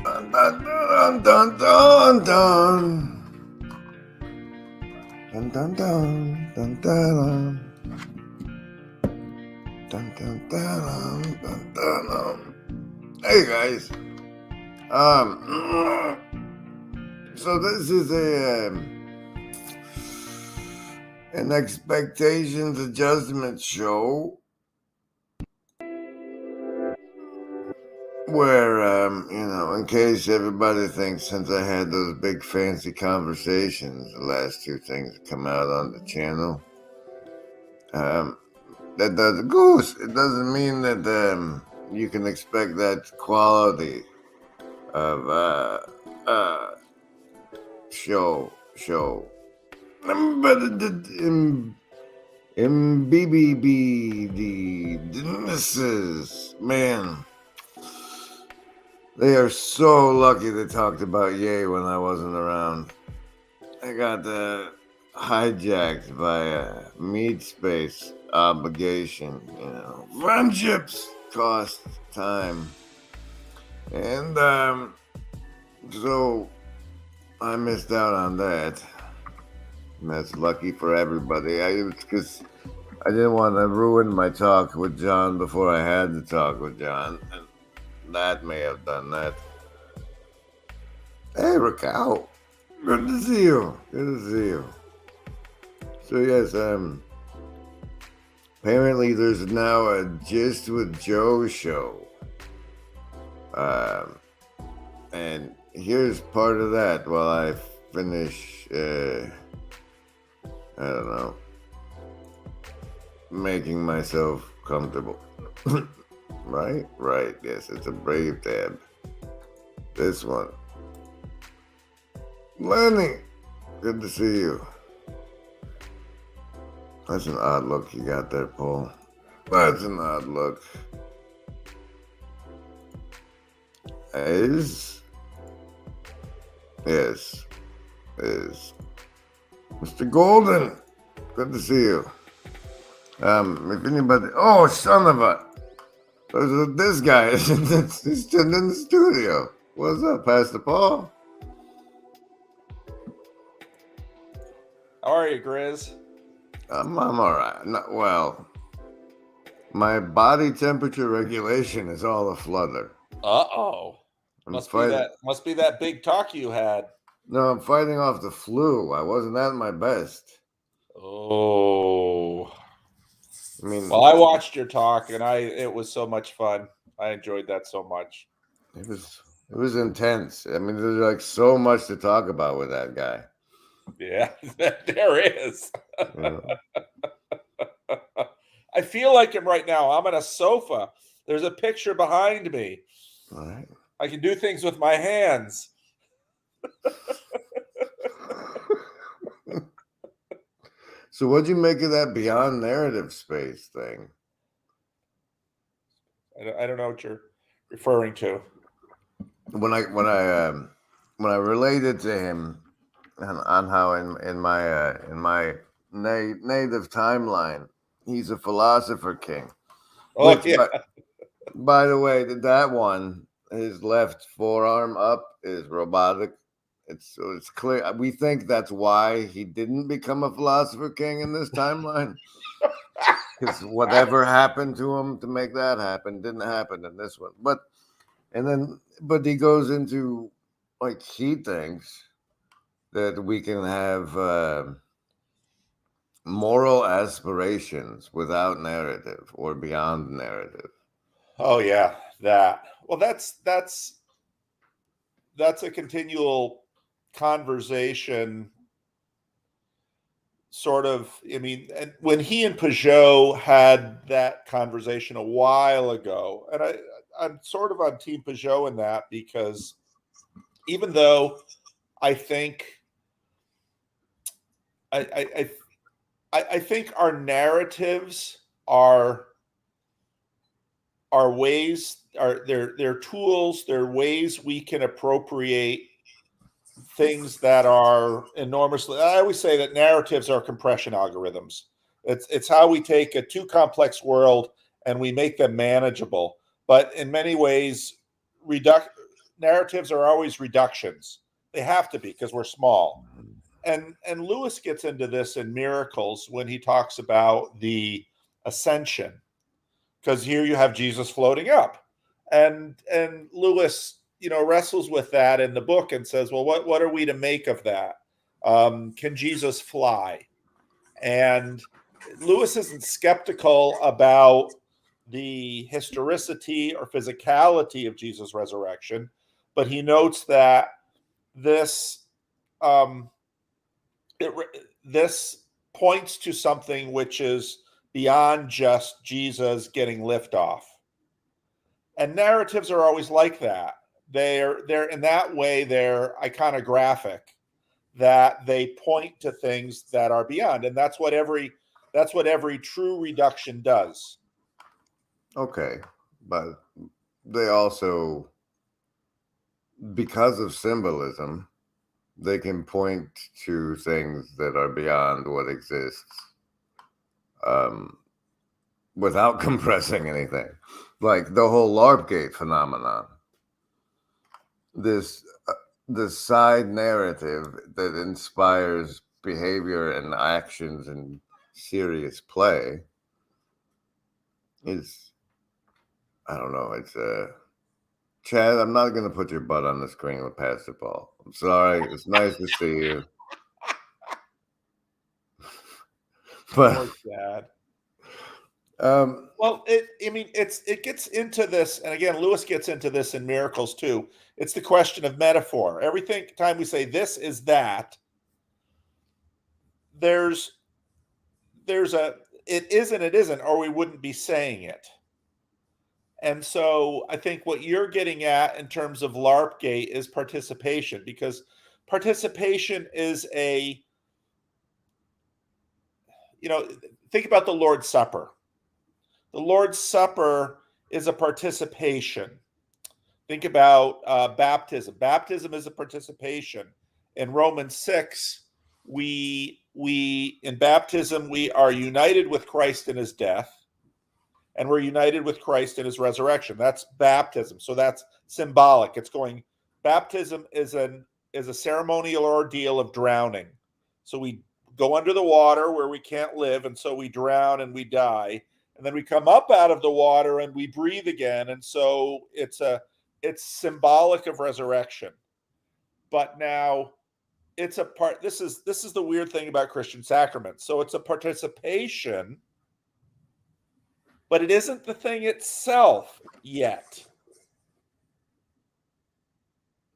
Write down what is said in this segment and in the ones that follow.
Dun, dun, dun, dun, dun, dun. Dun, dun, dun, dun, dun, dun, dun, dun, dun, dun, dun. Hey guys, so this is an expectations adjustment show where in case everybody thinks since I had those big fancy conversations, the last two things that come out on the channel, that does Goose. It doesn't mean that you can expect that quality of show. But Mrs. Man, they are so lucky they talked about Ye when I wasn't around. I got hijacked by a meat space obligation. Friendships cost time, and so I missed out on that. And that's lucky for everybody. Because I didn't want to ruin my talk with John before I had the talk with John, and that may have done that. Hey, Raquel, good to see you. So yes, apparently there's now a Gist with Joe show, and here's part of that while I finish. I don't know, making myself comfortable. Right? Yes, it's a Brave tab. This one. Lenny, good to see you. That's an odd look you got there, Paul. That's an odd look. Yes. Mr. Golden, good to see you. If anybody, oh, son of a, this guy is in the studio. What's up, Pastor Paul? How are you, Grizz? I'm all right. Well, my body temperature regulation is all a flutter. Uh-oh. Must be that big talk you had. No, I'm fighting off the flu. I wasn't at my best. Oh. I mean, well, I watched your talk and it was so much fun. I enjoyed that so much. It was intense. I mean, there's like so much to talk about with that guy. Yeah, there is. You know? I feel like him right now. I'm on a sofa. There's a picture behind me. All right. I can do things with my hands. So what'd you make of that beyond narrative space thing? I don't know what you're referring to. When I related to him on how in my native timeline he's a philosopher king. Oh, yeah. By the way, that one, his left forearm up is robotic. It's clear. We think that's why he didn't become a philosopher king in this timeline. Because whatever happened to him to make that happen didn't happen in this one. But he goes into, like, he thinks that we can have moral aspirations without narrative or beyond narrative. Oh yeah, that. Well, that's a continual conversation. Sort of. I mean, and when he and Peugeot had that conversation a while ago, and I'm sort of on Team Peugeot in that, because even though I think I think our narratives are ways, they're tools, they're ways we can appropriate things that are enormously. I always say that narratives are compression algorithms. It's how we take a too complex world and we make them manageable. But in many ways, narratives are always reductions. They have to be because we're small. And Lewis gets into this in Miracles when he talks about the ascension, because here you have Jesus floating up, and Lewis, wrestles with that in the book and says, well, what are we to make of that? Can Jesus fly? And Lewis isn't skeptical about the historicity or physicality of Jesus' resurrection, but he notes that this this points to something which is beyond just Jesus getting liftoff. And narratives are always like that. They're in that way, they're iconographic, that they point to things that are beyond. And that's what every true reduction does. Okay. But they also, because of symbolism, they can point to things that are beyond what exists without compressing anything. Like the whole LARP gate phenomenon. This side narrative that inspires behavior and actions in serious play is, I don't know, it's Chad, I'm not going to put your butt on the screen with Pastor Paul. I'm sorry. It's nice to see you. But Dad. Well, it gets into this, and again, Lewis gets into this in Miracles too. It's the question of metaphor. Every time we say this is that, there's a it is and it isn't, or we wouldn't be saying it. And so I think what you're getting at in terms of LARP gate is participation, because participation is think about the Lord's Supper. The Lord's Supper is a participation. Think about baptism. Baptism is a participation. In Romans 6, we in baptism, we are united with Christ in his death, and we're united with Christ in his resurrection. That's baptism. So that's symbolic. Baptism is a ceremonial ordeal of drowning. So we go under the water where we can't live, and so we drown and we die. And then we come up out of the water and we breathe again. And so it's symbolic of resurrection. But now it's a part, this is the weird thing about Christian sacraments. So it's a participation, but it isn't the thing itself yet.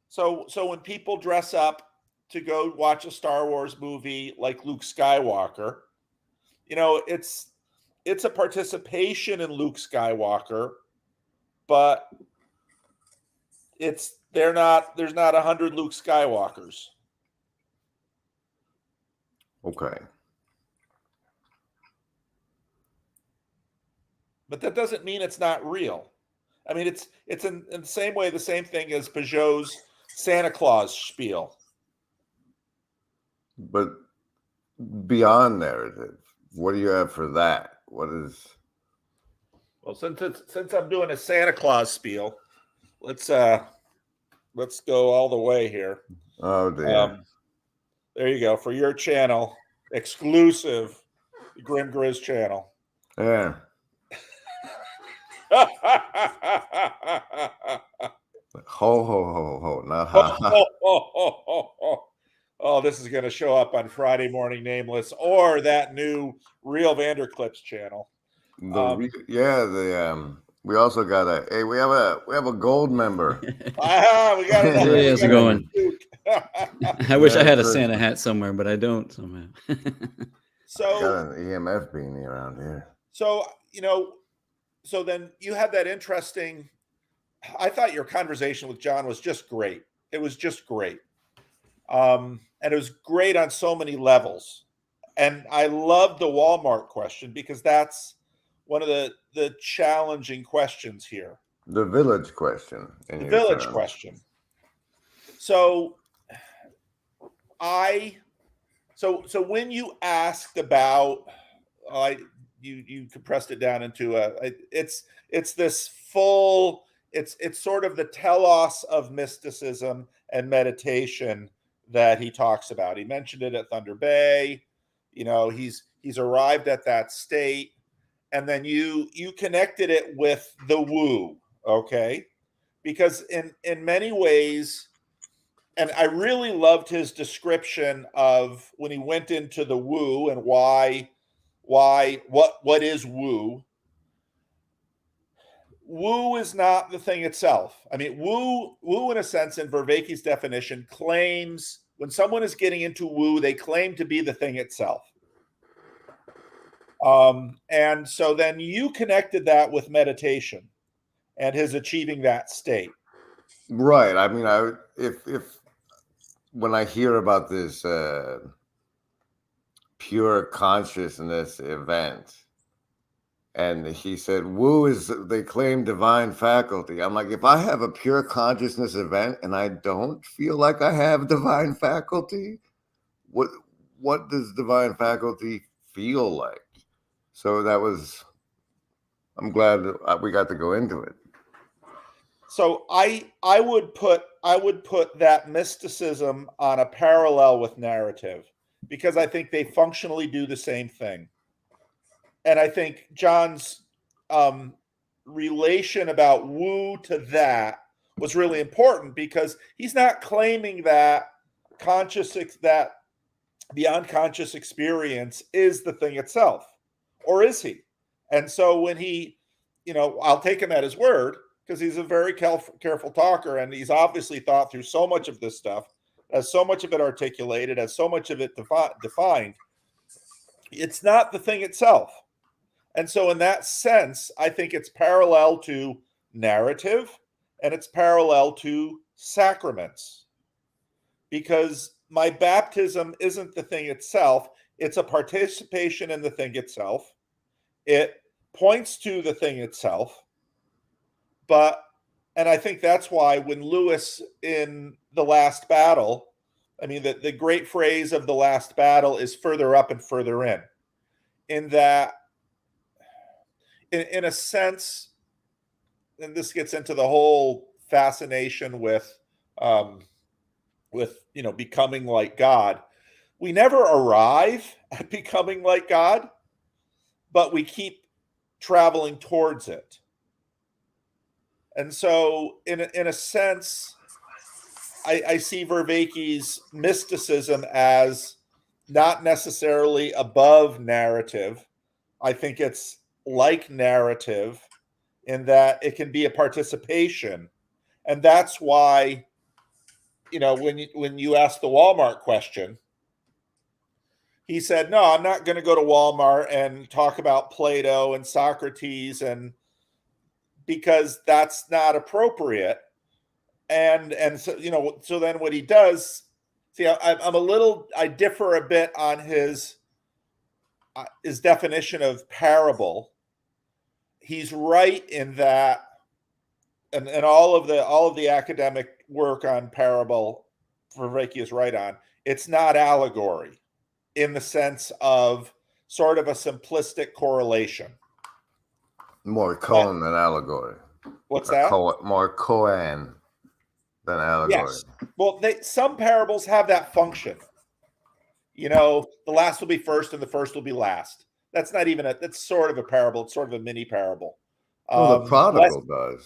So when people dress up to go watch a Star Wars movie like Luke Skywalker, it's a participation in Luke Skywalker, but there's not 100 Luke Skywalkers. Okay. But that doesn't mean it's not real. I mean, it's in the same way, the same thing as Peugeot's Santa Claus spiel. But beyond narrative, what do you have for that? What is? Well, since I'm doing a Santa Claus spiel, let's go all the way here. Oh dear. There you go, for your channel, exclusive Grim Grizz channel. Yeah. Ho ho ho ho, not ha ha. Oh, this is going to show up on Friday Morning Nameless or that new Real Vanderclips channel. We also got we have a gold member. We got another. Hey, how's it going? I wish I had a Santa hat somewhere, but I don't somehow. So got an EMF beanie around here. So so then you had that interesting. I thought your conversation with John was just great. It was just great. And it was great on so many levels. And I love the Walmart question, because that's one of the challenging questions here. The village question. The village question. So when you asked about, you compressed it down into it's this full it's sort of the telos of mysticism and meditation that he talks about. He mentioned it at Thunder Bay. He's arrived at that state, and then you connected it with the woo, okay? Because in many ways, and I really loved his description of when he went into the woo and what is woo. Woo is not the thing itself. I mean, woo in a sense, in Vervaeke's definition, claims when someone is getting into woo, they claim to be the thing itself. And so then you connected that with meditation and his achieving that state. Right. I mean, if when I hear about this pure consciousness event, and he said, woo is, they claim divine faculty. I'm like, if I have a pure consciousness event and I don't feel like I have divine faculty, what does divine faculty feel like? So I'm glad that we got to go into it. So I would put that mysticism on a parallel with narrative, because I think they functionally do the same thing. And I think John's relation about woo to that was really important, because he's not claiming that that beyond conscious experience is the thing itself, or is he? And so when he, I'll take him at his word, because he's a very careful talker, and he's obviously thought through so much of this stuff, has so much of it articulated, has so much of it defined. It's not the thing itself. And so in that sense, I think it's parallel to narrative, and it's parallel to sacraments, because my baptism isn't the thing itself. It's a participation in the thing itself. It points to the thing itself. And I think that's why when Lewis in The Last Battle, I mean, the great phrase of The Last Battle is further up and further in that, in a sense, and this gets into the whole fascination with becoming like God. We never arrive at becoming like God, but we keep traveling towards it. And so in a sense, I see Vervaeke's mysticism as not necessarily above narrative. I think it's like narrative in that it can be a participation. And that's why, when you ask the Walmart question, he said, no, I'm not going to go to Walmart and talk about Plato and Socrates, and because that's not appropriate. And so, so then what he does, see, I differ a bit on his definition of parable. He's right in that, and all of the academic work on parable, Vervaeke is right on. It's not allegory in the sense of sort of a simplistic correlation. More koan than allegory. What's that? More koan than allegory. Yes. Well, some parables have that function. The last will be first and the first will be last. That's not even that's sort of a parable. It's sort of a mini parable. Well, the prodigal does.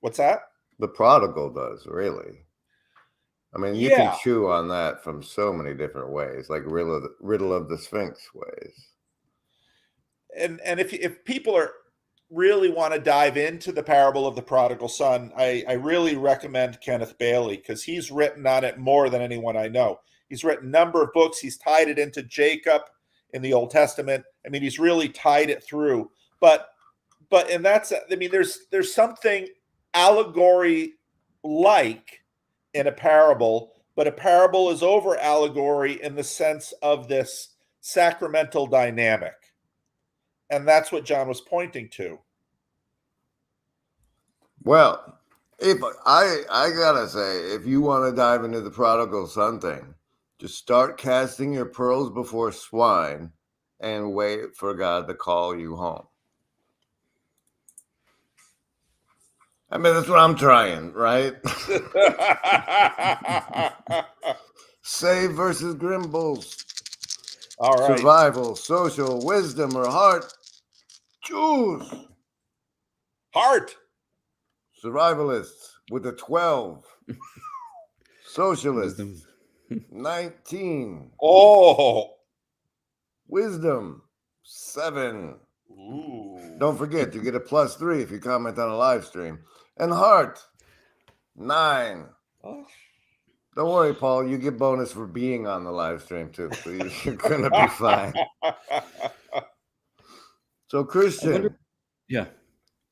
What's that? The prodigal does, really. I mean, you can chew on that from so many different ways, like riddle of the Sphinx ways. And if people really want to dive into the parable of the prodigal son, I really recommend Kenneth Bailey, because he's written on it more than anyone I know. He's written a number of books. He's tied it into Jacob in the Old Testament. I mean, he's really tied it through. But and that's, I mean, there's something allegory like in a parable, but a parable is over allegory in the sense of this sacramental dynamic. And that's what John was pointing to. Well, if I gotta say, if you want to dive into the prodigal son thing, just start casting your pearls before swine and wait for God to call you home. I mean, that's what I'm trying, right? Save versus Grimbles. All right. Survival, social, wisdom, or heart. Choose. Heart. Survivalists with a 12. Socialists, Wisdom. 19. Oh. Wisdom, 7. Ooh. Don't forget, you get a +3 if you comment on a live stream. And heart, 9. Oh. Don't worry, Paul. You get bonus for being on the live stream too, so you're gonna be fine. So, Christian, Yeah.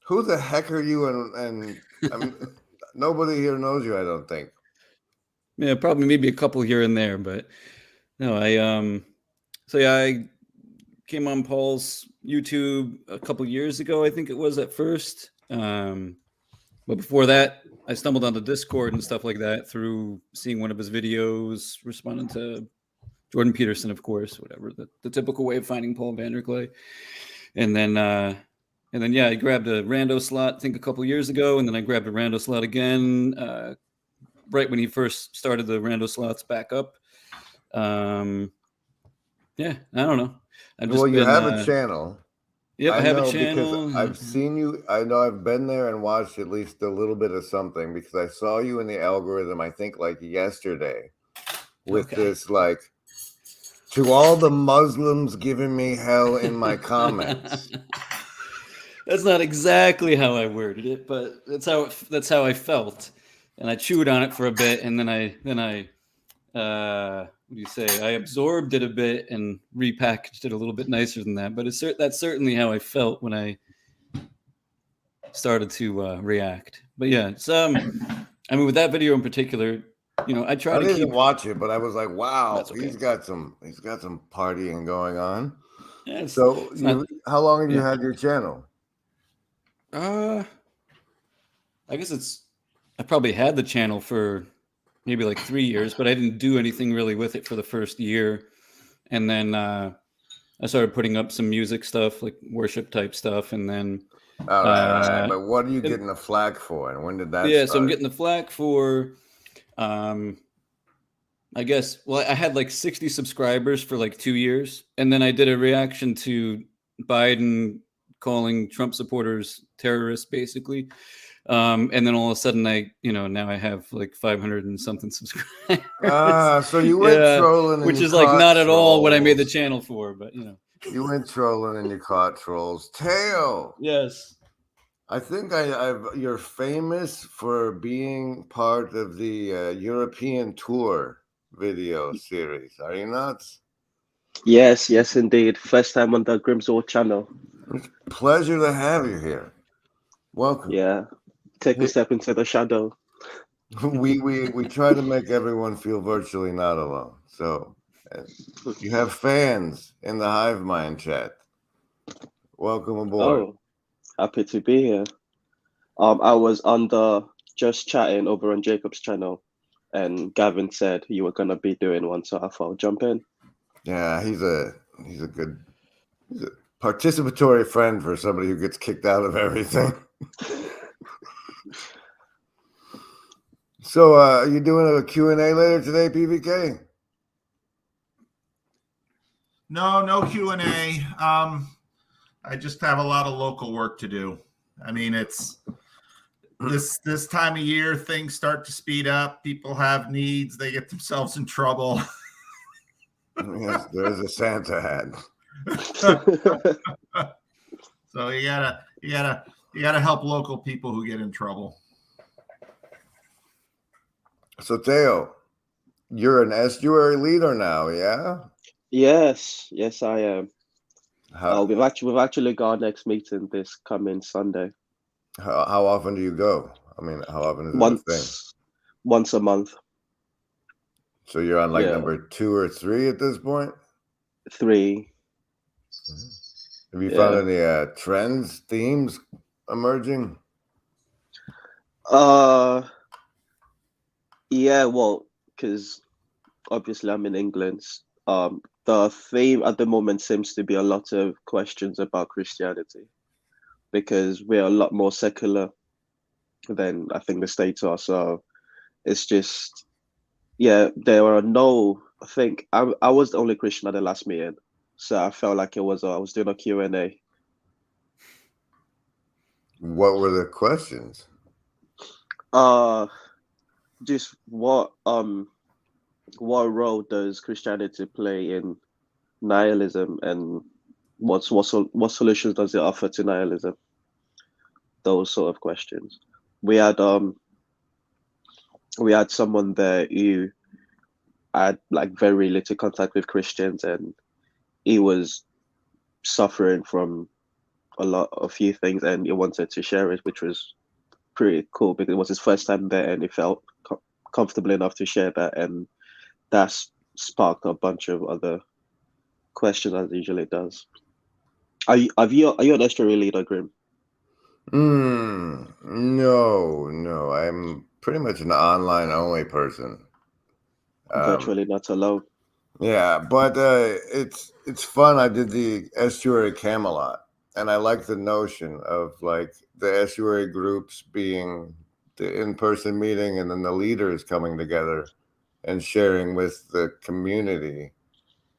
who the heck are you? And I mean, nobody here knows you, I don't think. Yeah, probably maybe a couple here and there, but no, I came on Paul's YouTube a couple years ago, I think it was at first. But before that, I stumbled onto Discord and stuff like that through seeing one of his videos, responding to Jordan Peterson, of course, whatever, the typical way of finding Paul Vanderklay. And then, yeah, I grabbed a rando slot, I think a couple years ago, and then I grabbed a rando slot again right when he first started the rando slots back up. Yeah, I don't know. You have a channel. Yep, I have a channel. Because I've seen you. I know I've been there and watched at least a little bit of something because I saw you in the algorithm, I think like yesterday, with this like, to all the Muslims giving me hell in my comments. That's not exactly how I worded it, but that's how I felt. And I chewed on it for a bit, and then I what do you say? I absorbed it a bit and repackaged it a little bit nicer than that. But that's certainly how I felt when I started to react. But yeah, I mean, with that video in particular, I try to didn't watch it, but I was like, wow, okay. he's got some partying going on. Yeah, so how long have you had your channel? I guess I probably had the channel for maybe like 3 years, but I didn't do anything really with it for the first year. And then I started putting up some music stuff, like worship type stuff. And then all right. But what are you getting the flack for? And when did that start? So I'm getting the flack for I guess, well, I had like 60 subscribers for like 2 years. And then I did a reaction to Biden calling Trump supporters terrorists, basically. And then all of a sudden now I have like 500 and something subscribers. So you went trolling, which is like not at all what I made the channel for, but you went trolling and you caught trolls. Teo. Yes. I think you're famous for being part of the European tour video series. Are you not? Yes, indeed. First time on the Grimsall channel. Pleasure to have you here. Welcome. Yeah. Take a step into the shadow. We try to make everyone feel virtually not alone. So you have fans in the Hive Mind chat. Welcome aboard. Oh, happy to be here. I was on the Just Chatting over on Jacob's channel, and Gavin said you were gonna be doing one, so I thought I'll jump in. Yeah, he's a participatory friend for somebody who gets kicked out of everything. So, are you doing a Q&A later today, PVK? No Q&A. I just have a lot of local work to do. I mean, it's this time of year, things start to speed up. People have needs. They get themselves in trouble. Yes, there's a Santa hat. So you gotta help local people who get in trouble. So Teo, you're an estuary leader now, yeah? Yes, I am. We've actually got our next meeting this coming Sunday. How often do you go? I mean, how often is it a thing? Once a month. So you're on number 2 or 3 at this point? 3. Have you found any trends, themes emerging? Yeah, well, because obviously I'm in England. The theme at the moment seems to be a lot of questions about Christianity, because we're a lot more secular than I think the States are. So it's just, yeah, there are no, I think I was the only Christian at the last meeting. So I felt like I was doing a Q&A. What were the questions? Just what role does Christianity play in nihilism, and what solutions does it offer to nihilism? Those sort of questions. We had someone there who had like very little contact with Christians, and he was suffering from a few things, and he wanted to share it, which was pretty cool because it was his first time there, and he felt comfortable enough to share that, and that's sparked a bunch of other questions as it usually does. Are you an estuary leader, Grim? No. I'm pretty much an online only person. Virtually not alone. Yeah, but it's fun. I did the estuary Camelot, and I like the notion of like the estuary groups being the in-person meeting, and then the leaders coming together and sharing with the community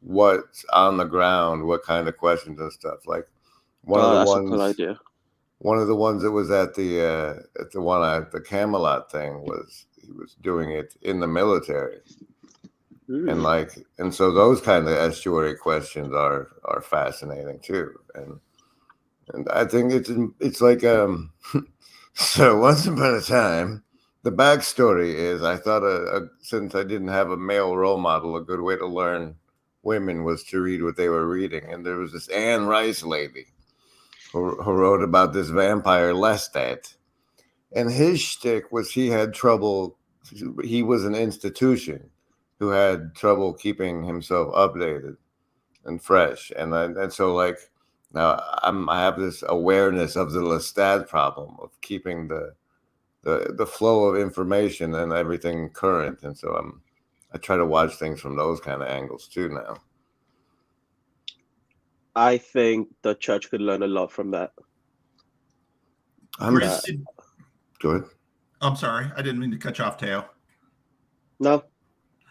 what's on the ground, what kind of questions and stuff. Like That's a cool idea. one of the ones that was at the Camelot thing was he was doing it in the military. And so those kind of estuary questions are fascinating too, and I think it's like so once upon a time, the backstory is I thought since I didn't have a male role model, a good way to learn women was to read what they were reading, and there was this Anne Rice lady who wrote about this vampire Lestat, and his shtick was he was an institution who had trouble keeping himself updated and fresh. And so like now I have this awareness of the Lestat problem of keeping the flow of information and everything current. And so I try to watch things from those kind of angles too now. I think the church could learn a lot from that. Good. I'm sorry. I didn't mean to cut you off, Teo. No.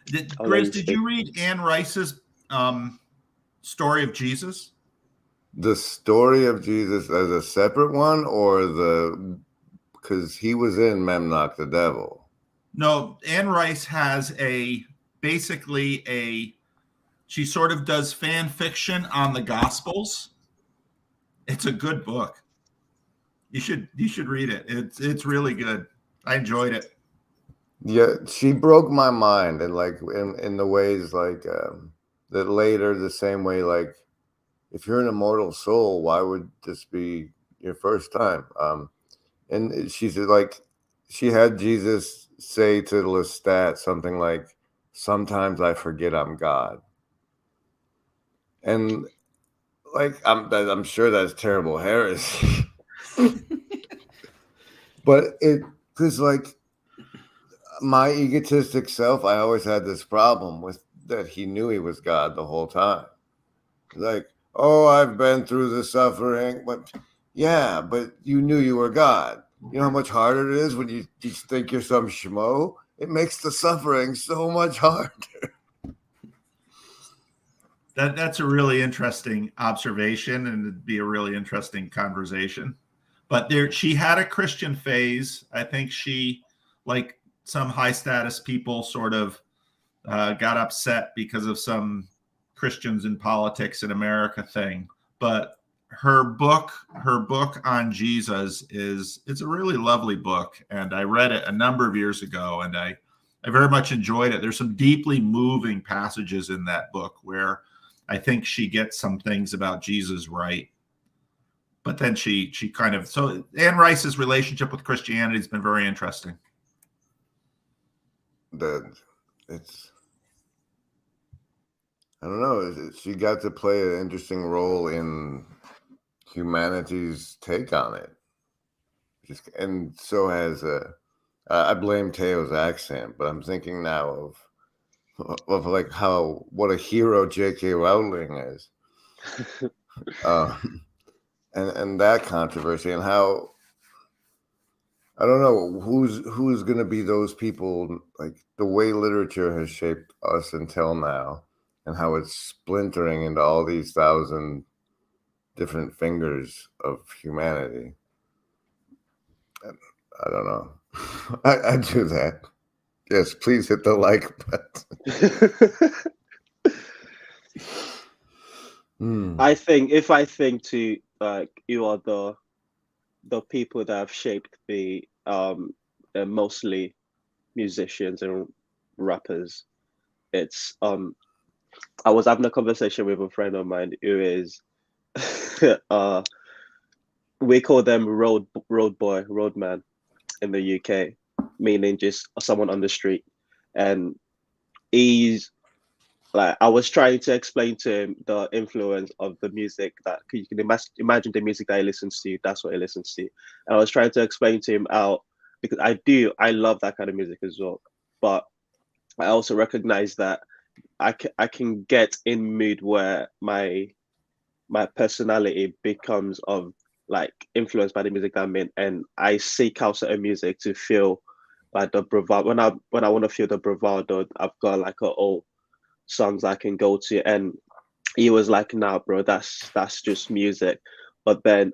Grizz, did you read Anne Rice's Story of Jesus? The Story of Jesus as a separate one, or because he was in Memnoch the Devil? No, Anne Rice has she sort of does fan fiction on the Gospels. It's a good book. You should read it. It's really good. I enjoyed it. Yeah, she broke my mind, and like in the ways like that later, the same way, like if you're an immortal soul, why would this be your first time? And she said, like, she had Jesus say to Lestat something like, "Sometimes I forget I'm God," and like I'm sure that's terrible heresy, but because like my egotistic self, I always had this problem with that he knew he was God the whole time. Like, oh, I've been through the suffering, but yeah, but you knew you were God. You know how much harder it is when you think you're some schmo? It makes the suffering so much harder. That's a really interesting observation, and it'd be a really interesting conversation. But she had a Christian phase. I think she, like some high status people, sort of got upset because of some Christians in politics in America thing. But her book on Jesus it's a really lovely book, and I read it a number of years ago, and I very much enjoyed it. There's some deeply moving passages in that book where I think she gets some things about Jesus right. But then she kind of, so Anne Rice's relationship with Christianity has been very interesting. I don't know. She got to play an interesting role in humanity's take on it. And so has I blame Teo's accent, but I'm thinking now of like what a hero J.K. Rowling is, and that controversy, and how I don't know who's going to be those people. Like the way literature has shaped us until now, and how it's splintering into all these 1,000 different fingers of humanity. I don't know. I do that. Yes, please hit the like button. I think to like you are the people that have shaped me, mostly musicians and rappers. It's I was having a conversation with a friend of mine who is we call them road boy, roadman in the UK, meaning just someone on the street. And he's like, I was trying to explain to him the influence of the music that you can imagine the music that he listens to. That's what he listens to. And I was trying to explain to him how, because I love that kind of music as well. But I also recognize that I can get in mood where my personality becomes of like influenced by the music that I'm in, and I seek out certain music to feel like the bravado. When I want to feel the bravado, I've got like songs I can go to. And he was like, nah, bro, that's just music. But then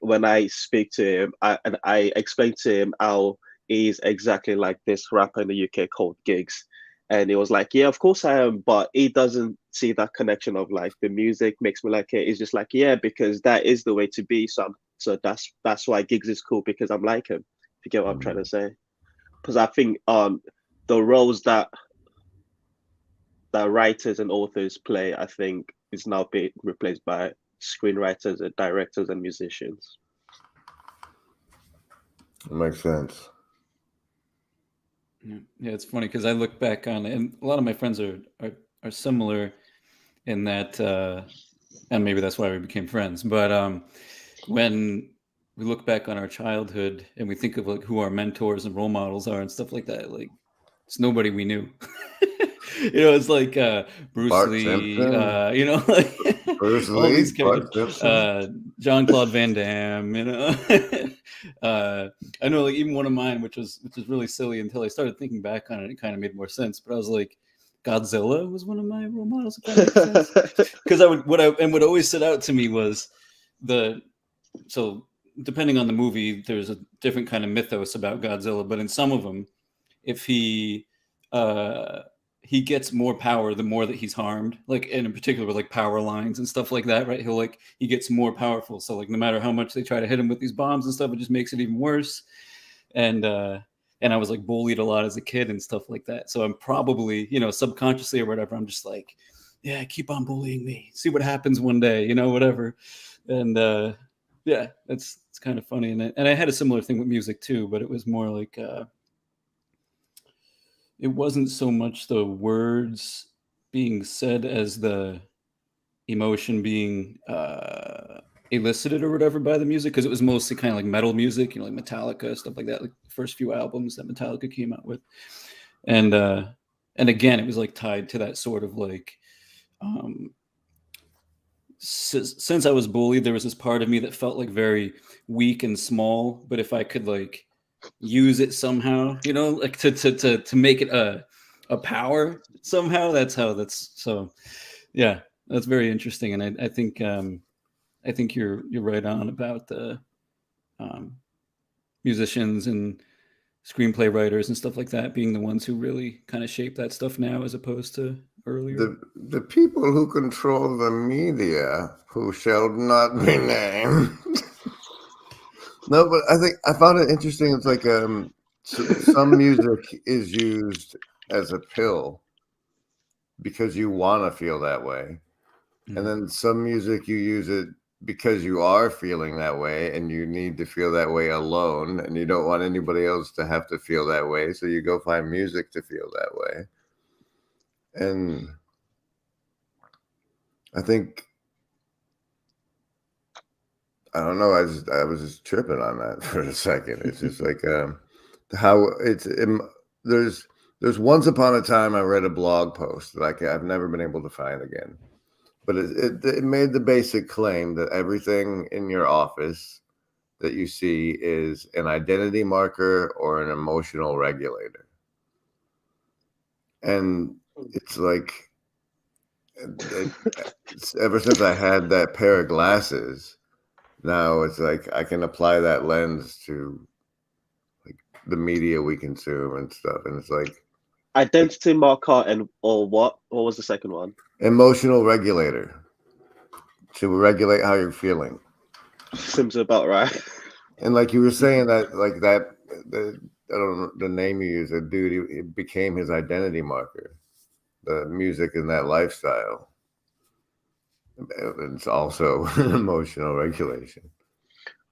when I speak to him, I explain to him how he's exactly like this rapper in the UK called Gigs. And he was like, yeah, of course I am. But he doesn't see that connection of like the music makes me like it. He's just like, yeah, because that is the way to be. So that's why Gigs is cool, because I'm like him. If you get what I'm trying to say. Because I think the roles that writers and authors play, I think, is now being replaced by screenwriters and directors and musicians. It makes sense. Yeah, it's funny because I look back on it, and a lot of my friends are similar in that, and maybe that's why we became friends. But when we look back on our childhood and we think of like who our mentors and role models are and stuff like that, like it's nobody we knew. It's like Bruce Bart Lee, Simpson. like Bruce all Lee, these Bart characters, Simpson. Jean-Claude Van Damme, I know, like even one of mine, which was really silly until I started thinking back on it, it kind of made more sense. But I was like, Godzilla was one of my role models. If that makes sense, because what always stood out to me was so depending on the movie, there's a different kind of mythos about Godzilla, but in some of them, if he gets more power the more that he's harmed, like, and in particular with like power lines and stuff like that, right? He gets more powerful. So like no matter how much they try to hit him with these bombs and stuff, it just makes it even worse. And I was like bullied a lot as a kid and stuff like that. So I'm probably, subconsciously or whatever, I'm just like, yeah, keep on bullying me. See what happens one day, whatever. And yeah, it's kind of funny. And I had a similar thing with music too, but it was more like it wasn't so much the words being said as the emotion being elicited or whatever by the music, because it was mostly kind of like metal music, like Metallica, stuff like that, like the first few albums that Metallica came out with. And again, it was like tied to that sort of like since I was bullied, there was this part of me that felt like very weak and small, but if I could like use it somehow, like to make it a power somehow, so yeah, that's very interesting. And I think you're right on about the musicians and screenplay writers and stuff like that being the ones who really kind of shape that stuff now as opposed to earlier. The people who control the media, who shall not be named. No, but I found it interesting. It's like some music is used as a pill because you want to feel that way. Mm-hmm. And then some music you use it because you are feeling that way and you need to feel that way alone and you don't want anybody else to have to feel that way. So you go find music to feel that way. And I think, I don't know, I was just tripping on that for a second. It's just like how there's once upon a time I read a blog post that I've never been able to find again. But it made the basic claim that everything in your office that you see is an identity marker or an emotional regulator. And it's like, ever since I had that pair of glasses, now it's like I can apply that lens to like the media we consume and stuff. And it's like Identity marker or what? What was the second one? emotional regulator, to regulate how you're feeling. Seems about right. And like you were saying that, like that, I don't know the name you use, a dude, it became his identity marker, the music and that lifestyle. It's also emotional regulation.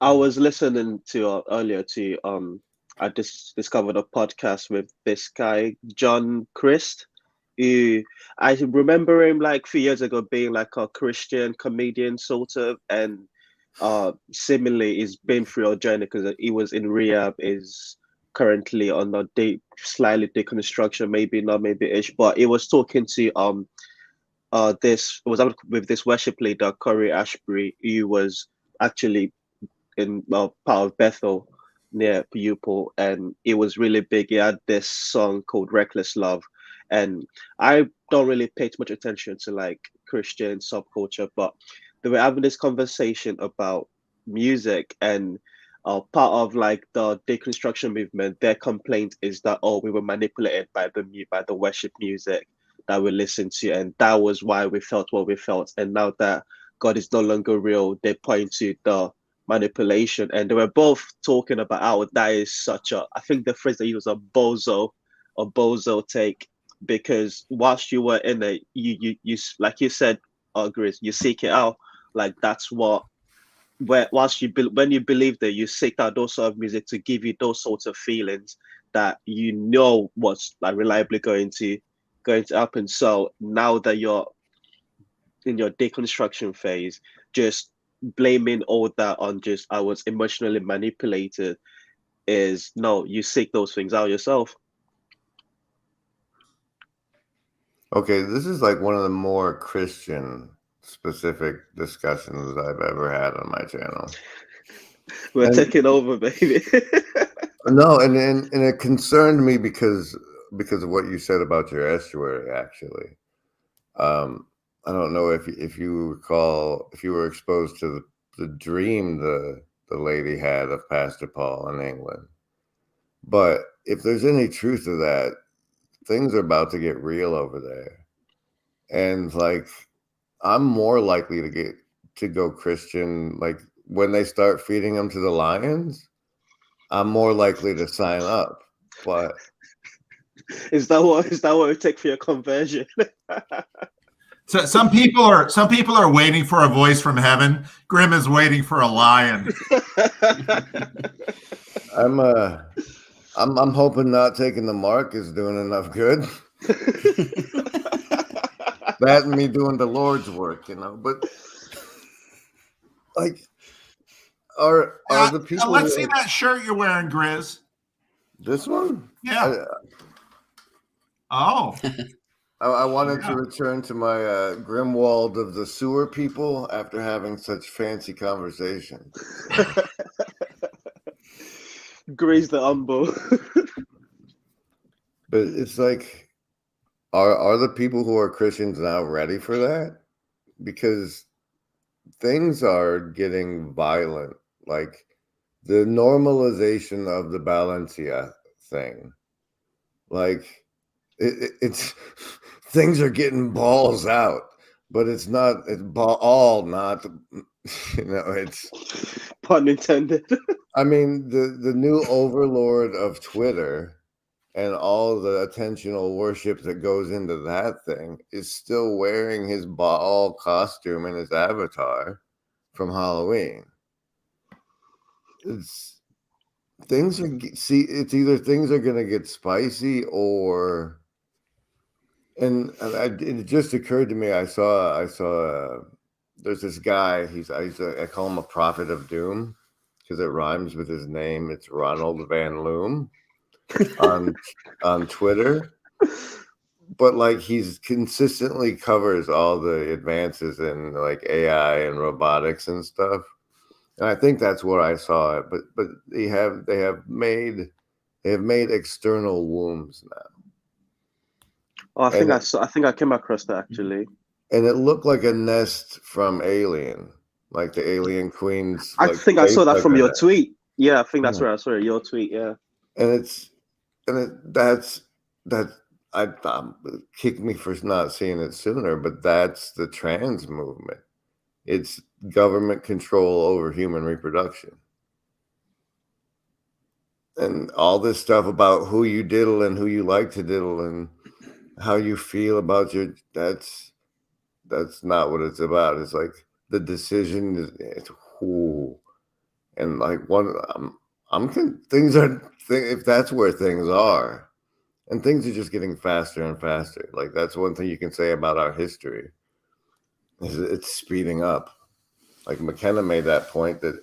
I was listening to earlier to I just discovered a podcast with this guy John Christ, who I remember him like a few years ago being like a Christian comedian sort of, and similarly he's been through a journey because he was in rehab, is currently on a slightly deconstruction, maybe not, maybe ish, but he was talking to this was with this worship leader Corey Ashbury, who was actually in part of Bethel near Pupil, and it was really big. He had this song called Reckless Love, and I don't really pay too much attention to like Christian subculture, but they were having this conversation about music, and part of like the deconstruction movement, their complaint is that, oh, we were manipulated by the worship music that we listened to, and that was why we felt what we felt. And now that God is no longer real, they point to the manipulation, and they were both talking about how that is such a, I think the phrase they use, a bozo take, because whilst you were in it, you like you said, Grizz, you seek it out. Like that's what, when you believe that, you seek out those sort of music to give you those sorts of feelings that you know what's like reliably going to happen. So now that you're in your deconstruction phase, just blaming all that on just I was emotionally manipulated is no, you seek those things out yourself. Okay, this is like one of the more Christian specific discussions I've ever had on my channel. We're taking over, baby. No, and it concerned me because of what you said about your estuary, actually. I don't know if you recall, if you were exposed to the dream the lady had of Pastor Paul in England. But if there's any truth to that, things are about to get real over there. And like, I'm more likely to go Christian. Like when they start feeding them to the lions, I'm more likely to sign up. But is that what it would take for your conversion? So some people are waiting for a voice from heaven. Grim is waiting for a lion. I'm hoping not taking the mark is doing enough good. That and me doing the Lord's work, you know. But like, are the people? Let's see that shirt you're wearing, Grizz. This one? Yeah. Oh. I wanted to return to my Grimwald of the sewer people after having such fancy conversations. Grace the humble. But it's like, are the people who are Christians now ready for that? Because things are getting violent. Like the normalization of the Balencia thing. Like it's things are getting balls out, but it's not. It's all not. You know, it's pun intended. I mean, the new overlord of Twitter and all the attentional worship that goes into that thing is still wearing his ball costume and his avatar from Halloween. It's either things are going to get spicy or. And it just occurred to me. I saw. There's this guy. I call him a prophet of doom because it rhymes with his name. It's Ronald Van Loom on Twitter. But like he's consistently covers all the advances in like AI and robotics and stuff. And I think that's where I saw it. But they have made external wombs now. Oh, I think And I saw. I think I came across that actually. And it looked like a nest from Alien, like the Alien Queen's. I Like, think I saw shaped that like from a your nest. tweet. Yeah, I think that's Yeah. where I saw it. Your tweet. Yeah. And that's I thought kicked me for not seeing it sooner, but that's the trans movement. It's government control over human reproduction. And all this stuff about who you diddle and who you like to diddle and how you feel about that's not what it's about. It's like the decision is it's who, and like if that's where things are, and things are just getting faster and faster. Like that's one thing you can say about our history is it's speeding up. Like McKenna made that point that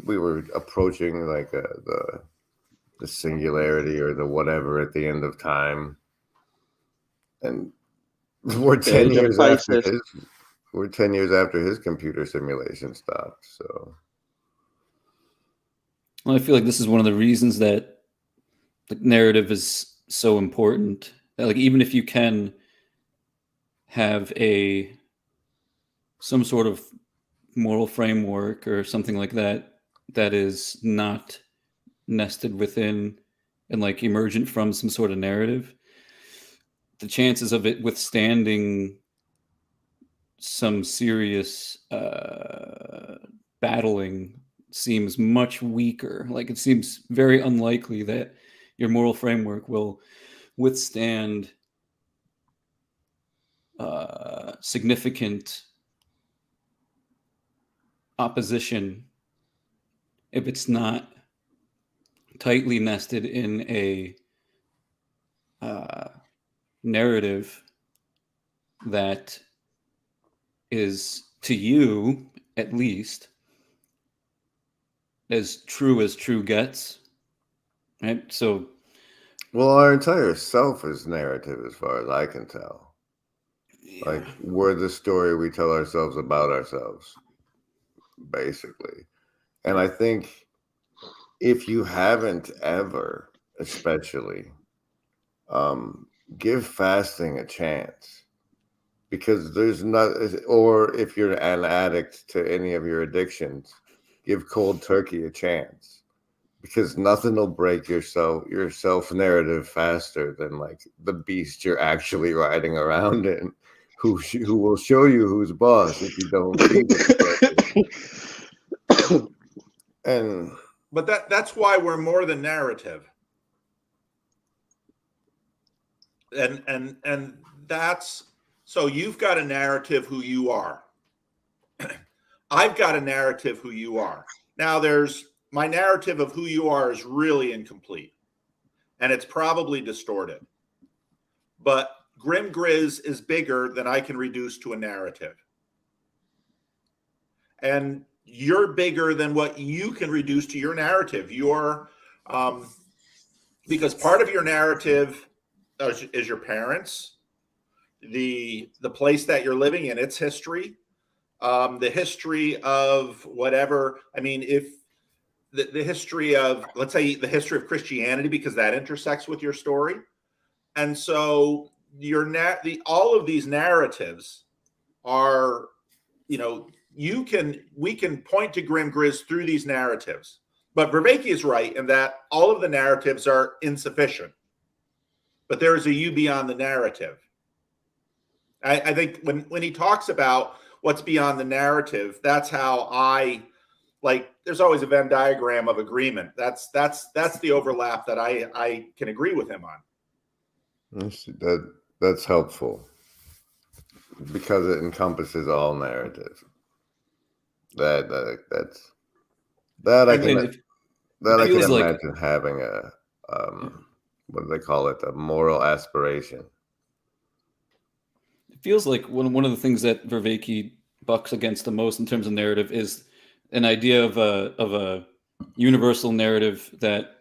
we were approaching like the singularity or the whatever at the end of time, and we're 10 Age of years after Pisces. we're 10 years after his computer simulation stopped. So Well, I feel like this is one of the reasons that the narrative is so important. Like, even if you can have some sort of moral framework or something like that that is not nested within and like emergent from some sort of narrative, the chances of it withstanding some serious battling seems much weaker. Like, it seems very unlikely that your moral framework will withstand significant opposition if it's not tightly nested in a narrative that is, to you at least, as true gets, right? So, well, our entire self is narrative as far as I can tell. yeah. Like we're the story we tell ourselves about ourselves, basically. And I think if you haven't ever, especially, give fasting a chance, because there's not, or if you're an addict to any of your addictions, give cold turkey a chance, because nothing will break your self narrative faster than like the beast you're actually riding around in, who will show you who's boss if you don't feed it. And But that's why we're more than narrative. And that's so you've got a narrative who you are. I've got a narrative who you are. Now there's my narrative of who you are is really incomplete. And it's probably distorted. But Grim Grizz is bigger than I can reduce to a narrative. And you're bigger than what you can reduce to your narrative. You're because part of your narrative is your parents, the place that you're living in, its history, the history of whatever. I mean, if the history of, let's say, the history of Christianity, because that intersects with your story, and so all of these narratives are, we can point to Grim Grizz through these narratives. But Vervaeke is right in that all of the narratives are insufficient. But there is a you beyond the narrative. I think when he talks about what's beyond the narrative, that's how there's always a Venn diagram of agreement. That's the overlap that I can agree with him on. That's helpful because it encompasses all narrative. I can imagine having a what do they call it? A moral aspiration. It feels like one of the things that Vervaeke bucks against the most in terms of narrative is an idea of a universal narrative that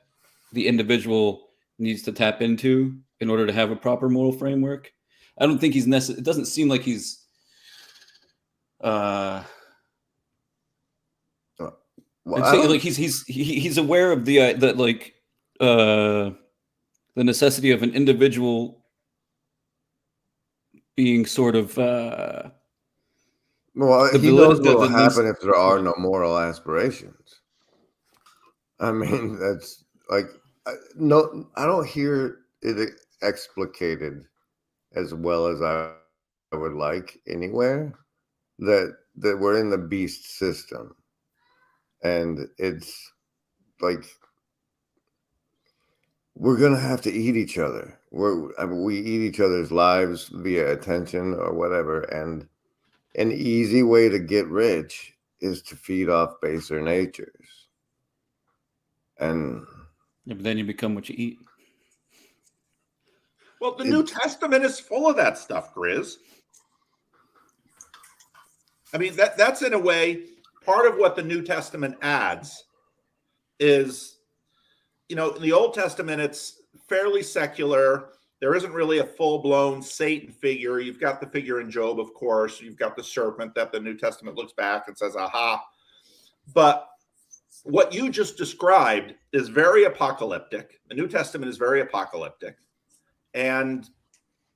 the individual needs to tap into in order to have a proper moral framework. I don't think it doesn't seem like he's Well, I'd say like he's aware of the that like the necessity of an individual being sort of well, the he knows valid what will needs. happen if there are no moral aspirations. I mean, that's like no, I don't hear it explicated as well as I would like anywhere. That we're in the beast system, and it's like we're gonna have to eat each other. We eat each other's lives via attention or whatever, and an easy way to get rich is to feed off baser natures. And Yeah, but then you become what you eat. Well, the New Testament is full of that stuff, Grizz. I mean, that's in a way part of what the New Testament adds is, in the Old Testament, it's fairly secular. There isn't really a full-blown Satan figure. You've got the figure in Job, of course. You've got the serpent that the New Testament looks back and says, aha. But what you just described is very apocalyptic. The New Testament is very apocalyptic. And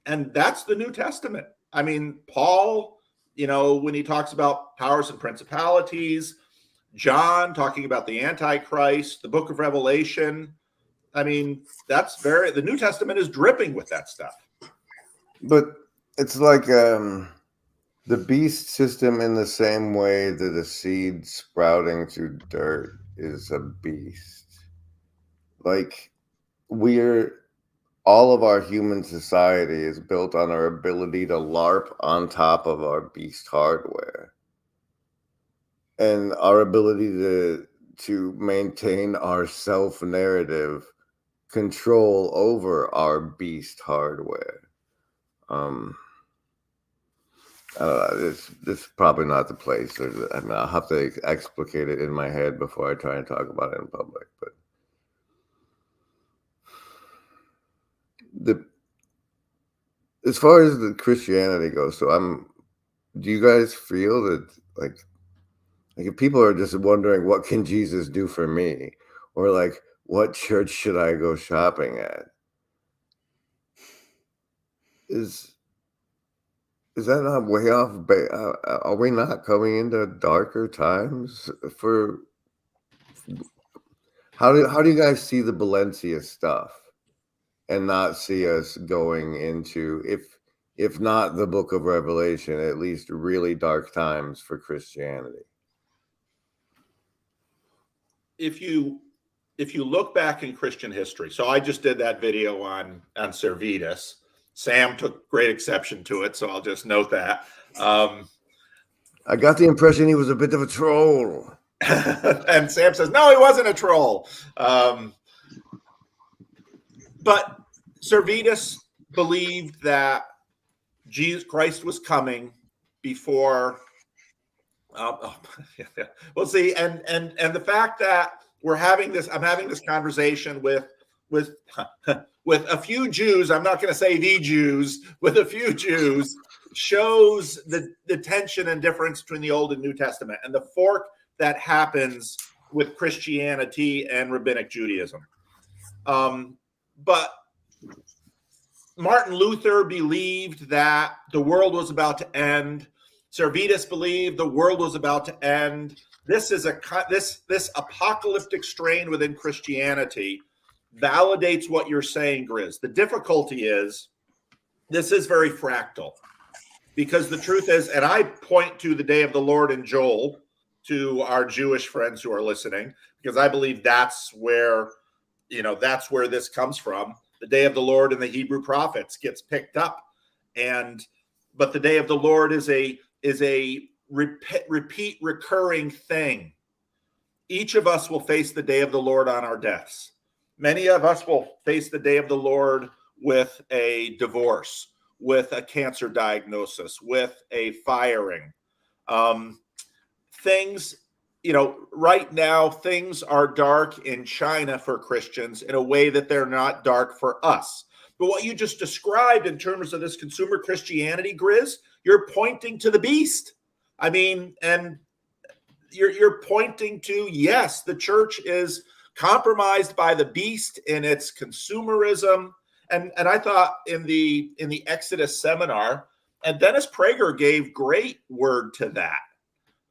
that's the New Testament. I mean, Paul, when he talks about powers and principalities, John talking about the Antichrist, the book of Revelation. I mean, the New Testament is dripping with that stuff. But it's like the beast system in the same way that a seed sprouting through dirt is a beast. Like all of our human society is built on our ability to LARP on top of our beast hardware. And our ability to maintain our self-narrative control over our beast hardware. I don't know, this is probably not the place. I mean, I'll have to explicate it in my head before I try and talk about it in public. But as far as the Christianity goes, do you guys feel that like if people are just wondering what can Jesus do for me, or like what church should I go shopping at, is that not way off? Are we not coming into darker times? How do you guys see the Valencia stuff and not see us going into, if not the book of Revelation, at least really dark times for Christianity? If you look back in Christian history, so I just did that video on Servetus. Sam took great exception to it, so I'll just note that. I got the impression he was a bit of a troll. And Sam says, no, he wasn't a troll. But Servetus believed that Jesus Christ was coming before. We'll see. And the fact that I'm having this conversation with a few Jews, I'm not going to say the Jews, with a few Jews, shows the tension and difference between the Old and New Testament and the fork that happens with Christianity and Rabbinic Judaism. But Martin Luther believed that the world was about to end. Servetus believed the world was about to end. This apocalyptic strain within Christianity validates what you're saying, Grizz. The difficulty is this is very fractal, because the truth is, and I point to the day of the Lord in Joel to our Jewish friends who are listening, because I believe that's where this comes from. The day of the Lord in the Hebrew prophets gets picked up, but the day of the Lord is a repeat recurring thing. Each of us will face the day of the Lord on our deaths. Many of us will face the day of the Lord with a divorce, with a cancer diagnosis, with a firing. Right now, things are dark in China for Christians in a way that they're not dark for us. But what you just described in terms of this consumer Christianity, Grizz, you're pointing to the beast. I mean, and you're pointing to, yes, the church is compromised by the beast in its consumerism. And I thought in the Exodus seminar, and Dennis Prager gave great word to that.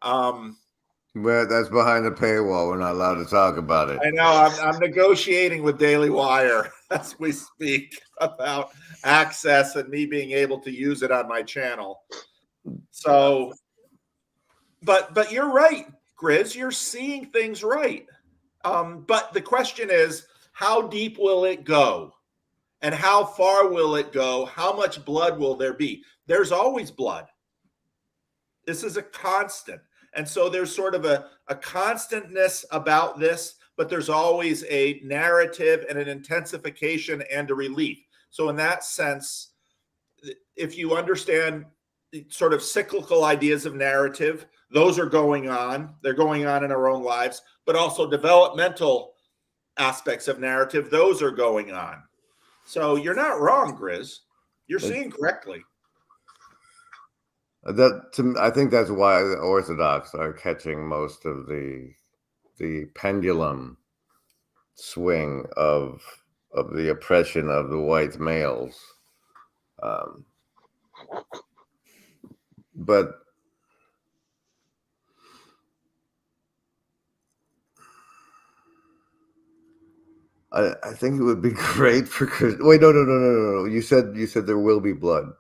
But that's behind the paywall. We're not allowed to talk about it. I know. I'm negotiating with Daily Wire as we speak about access and me being able to use it on my channel. So, but you're right, Grizz. You're seeing things right. But the question is, how deep will it go? And how far will it go? How much blood will there be? There's always blood. This is a constant. And so there's sort of a constantness about this, but there's always a narrative and an intensification and a relief. So in that sense, if you understand sort of cyclical ideas of narrative, those are going on. They're going on in our own lives, but also developmental aspects of narrative, those are going on. So you're not wrong, Grizz. You're seeing correctly. I think that's why the Orthodox are catching most of the pendulum swing of the oppression of the white males. But I think it would be great for wait, no. You said there will be blood.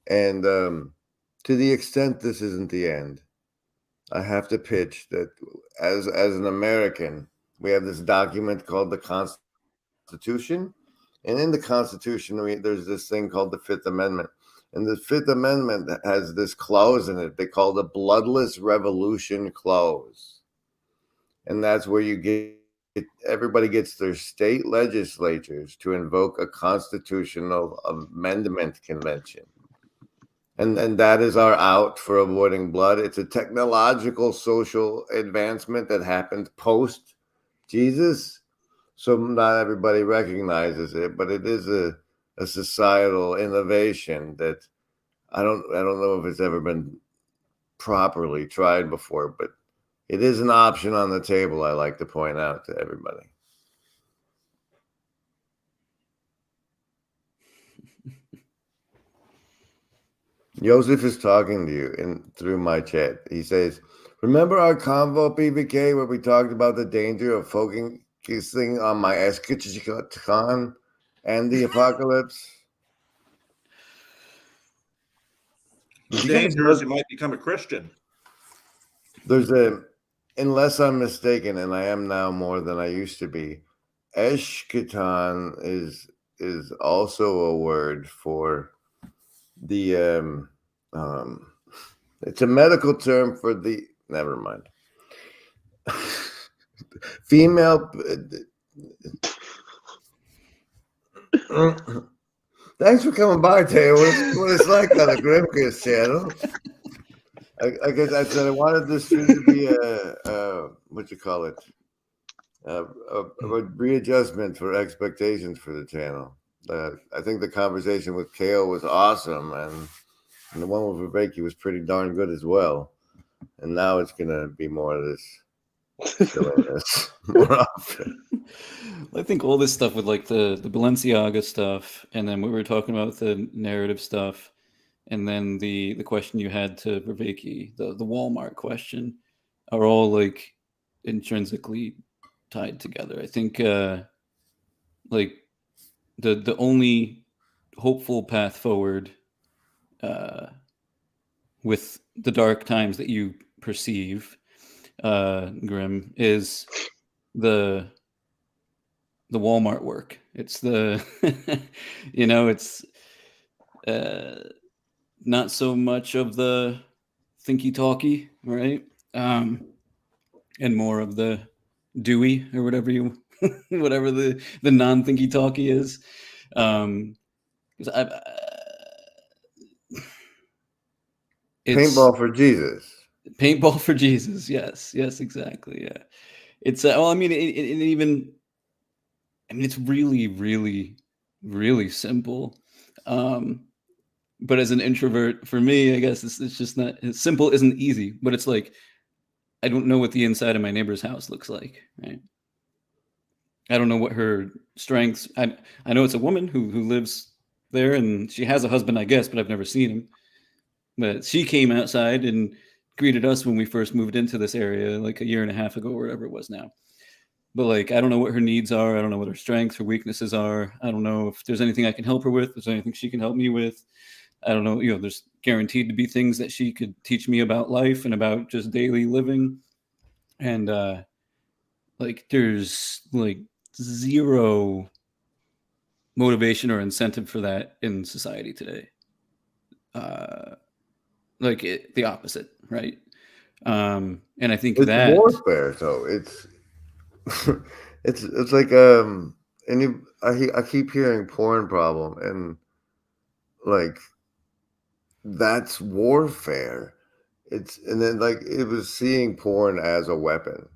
And to the extent this isn't the end, I have to pitch that as an American, we have this document called the Constitution. And in the Constitution, there's this thing called the Fifth Amendment. And the Fifth Amendment has this clause in it they call the Bloodless Revolution Clause. And that's where everybody gets their state legislatures to invoke a constitutional amendment convention. And that is our out for avoiding blood. It's a technological social advancement that happened post Jesus. So not everybody recognizes it, but it is a societal innovation that I don't know if it's ever been properly tried before, but it is an option on the table, I like to point out to everybody. Joseph is talking to you through my chat. He says, remember our convo, PVK, where we talked about the danger of focusing on my eschaton and the apocalypse? The danger is you might become a Christian. There's unless I'm mistaken, and I am now more than I used to be, eschaton is also a word for the it's a medical term for the never mind. Female. Thanks for coming by, Taylor. What it's like on the Grimkiss channel. I guess I said I wanted this stream to be a what you call it, a readjustment for expectations for the channel. I think the conversation with Kale was awesome, and the one with Viveki was pretty darn good as well. And now it's gonna be more of this silliness more often. I think all this stuff with like the Balenciaga stuff, and then we were talking about the narrative stuff, and then the question you had to Viveki, the Walmart question, are all like intrinsically tied together. I think like the only hopeful path forward with the dark times that you perceive, Grim, is the Walmart work. It's the it's not so much of the thinky talky, right? And more of the dewy or whatever whatever the non-thinky talky is. Paintball for Jesus. Paintball for Jesus. Yes, exactly. Yeah, it's well, I mean, it's really, really, really simple. But as an introvert, for me, I guess it's just not simple. Isn't easy, but it's like I don't know what the inside of my neighbor's house looks like, right? I don't know what her strengths. I know it's a woman who lives there, and she has a husband, I guess, but I've never seen him. But she came outside and greeted us when we first moved into this area, like a year and a half ago, or whatever it was now. But like, I don't know what her needs are. I don't know what her strengths or weaknesses are. I don't know if there's anything I can help her with. If there's anything she can help me with. I don't know. There's guaranteed to be things that she could teach me about life and about just daily living. And like, there's like zero motivation or incentive for that in society today. The opposite, right? And I think it's that warfare. So it's it's like I keep hearing porn problem, and like that's warfare. And then like it was seeing porn as a weapon,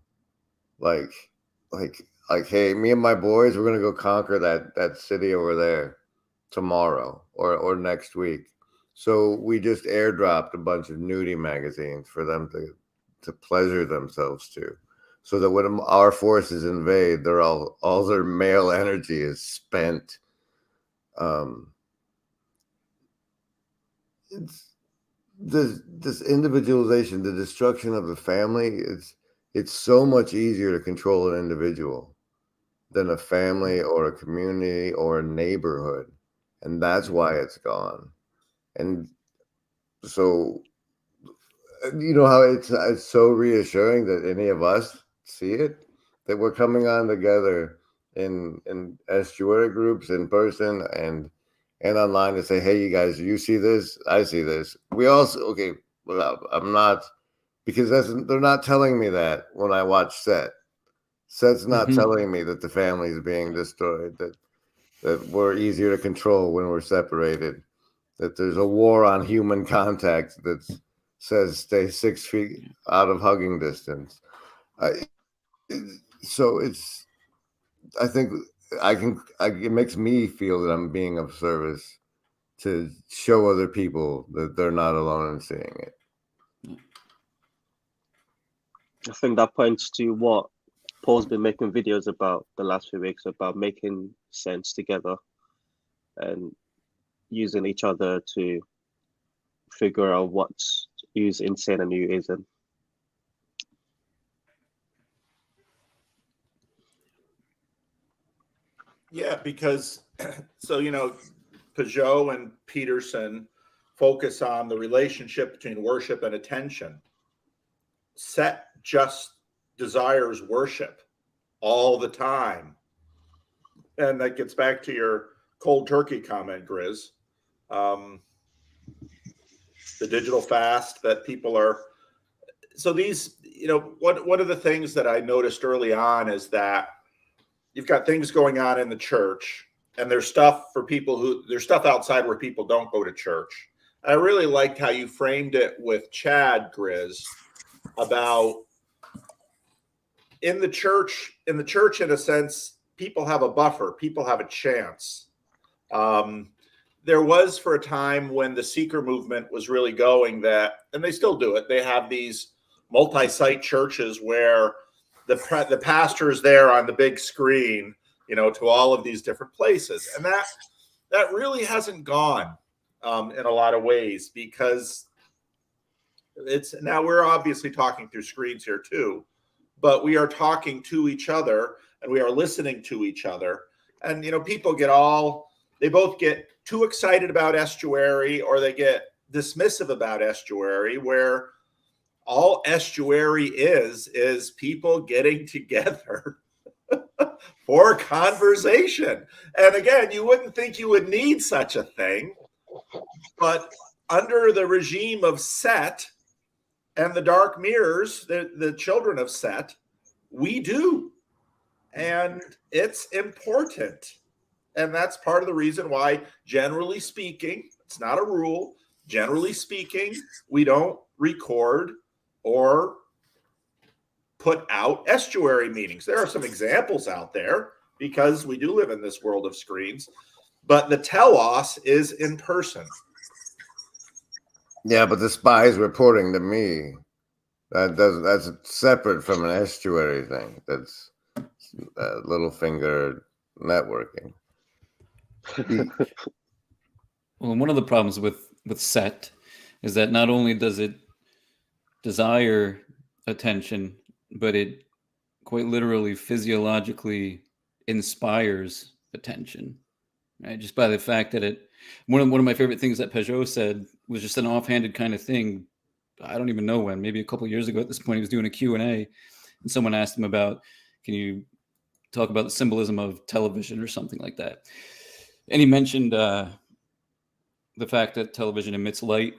like hey, me and my boys, we're gonna go conquer that city over there tomorrow or next week. So we just airdropped a bunch of nudie magazines for them to pleasure themselves to, so that when our forces invade, they're all their male energy is spent. It's this individualization, the destruction of the family. It's so much easier to control an individual than a family or a community or a neighborhood, and that's why it's gone. And so, you know how it's so reassuring that any of us see it, that we're coming on together in estuary groups in person and online to say, hey, you guys, you see this, I see this. We also, okay, well, I'm not, because they're not telling me that when I watch Set's not telling me that the family is being destroyed, that we're easier to control when we're separated, that there's a war on human contact that says stay 6 feet out of hugging distance. So I think it makes me feel that I'm being of service to show other people that they're not alone in seeing it. I think that points to what Paul's been making videos about the last few weeks, about making sense together and using each other to figure out who's insane and who isn't. Yeah, because so Peugeot and Peterson focus on the relationship between worship and attention. Set just desires worship all the time. And that gets back to your cold turkey comment, Grizz. The digital fast that people are. So these, one of the things that I noticed early on is that you've got things going on in the church, and there's stuff there's stuff outside where people don't go to church. I really liked how you framed it with Chad, Grizz, about in the church, in a sense, people have a buffer, people have a chance. There was for a time when the seeker movement was really going that, and they still do it. They have these multi-site churches where the pastor is there on the big screen, to all of these different places. And that really hasn't gone in a lot of ways, because now we're obviously talking through screens here too, but we are talking to each other and we are listening to each other. And, people they both get too excited about estuary, or they get dismissive about estuary, where all estuary is people getting together for conversation. And again, you wouldn't think you would need such a thing, but under the regime of Set and the dark mirrors, the children of Set, we do. And it's important. And that's part of the reason why, generally speaking, it's not a rule, generally speaking, we don't record or put out estuary meetings. There are some examples out there because we do live in this world of screens, but the telos is in person. Yeah, but the spy's reporting to me That's separate from an estuary thing. That's little finger networking. Well, one of the problems with set is that not only does it desire attention, but it quite literally physiologically inspires attention, right? Just by the fact that one of my favorite things that Peugeot said was just an offhanded kind of thing. I don't even know when, maybe a couple of years ago at this point, he was doing a Q&A and someone asked him about, can you talk about the symbolism of television or something like that? And he mentioned the fact that television emits light,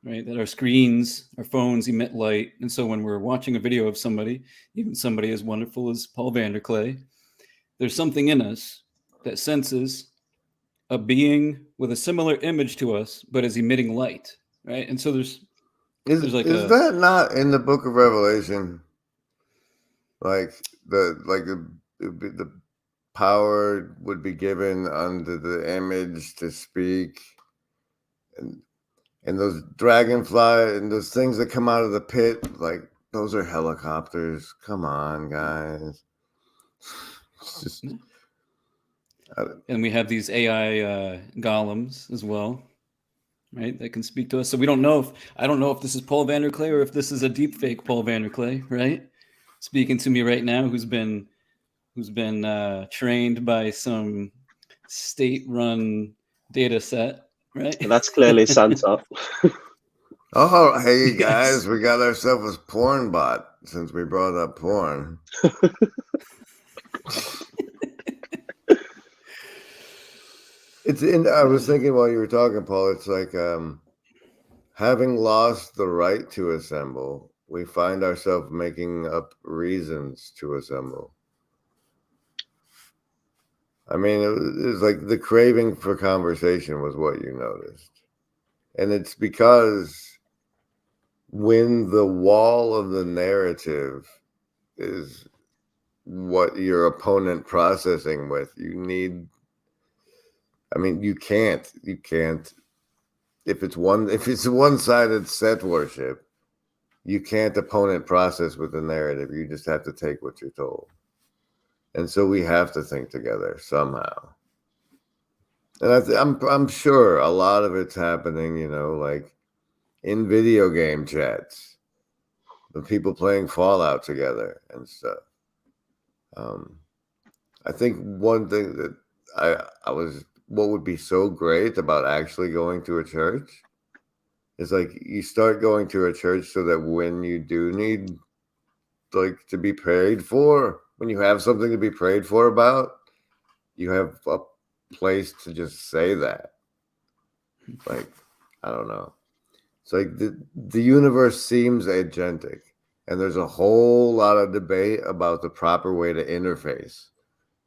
right? That our screens, our phones emit light. And so when we're watching a video of somebody, even somebody as wonderful as Paul Vanderklay, there's something in us that senses a being with a similar image to us, but is emitting light, right? And so there's like that not in the Book of Revelation? Like the power would be given unto the image to speak, and those dragonfly and those things that come out of the pit, like those are helicopters. Come on, guys. It's just, and we have these AI golems as well, right? That can speak to us. So I don't know if this is Paul Vanderklay or if this is a deep fake Paul Vanderklay, right? Speaking to me right now, who's been trained by some state-run data set, right? That's clearly Santa. Oh, hey guys, Yes. we got ourselves a porn bot since we brought up porn. I was thinking while you were talking, Paul, it's like having lost the right to assemble, we find ourselves making up reasons to assemble. I mean, it was like the craving for conversation was what you noticed. And it's because when the wall of the narrative is what your opponent processing with, you can't, if it's one-sided set worship, you can't opponent process with the narrative. You just have to take what you're told. And so we have to think together somehow. And I'm sure a lot of it's happening, like in video game chats, the people playing Fallout together and stuff. I think one thing that what would be so great about actually going to a church is like you start going to a church so that when you do need like to be prayed for, when you have something to be prayed for about, you have a place to just say that. Like, I don't know. It's like the universe seems agentic, and there's a whole lot of debate about the proper way to interface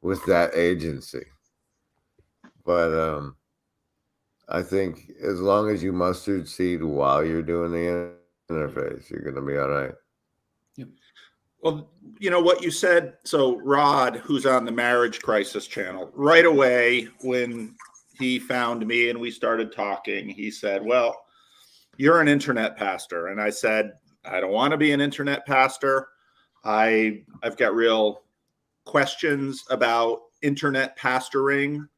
with that agency. But I think as long as you mustard seed while you're doing the interface, you're going to be all right. Yep. Well, you know what you said. So Rod, who's on the Marriage Crisis channel, right away when he found me and we started talking, he said, well, you're an internet pastor. And I said, I don't want to be an internet pastor. I've got real questions about internet pastoring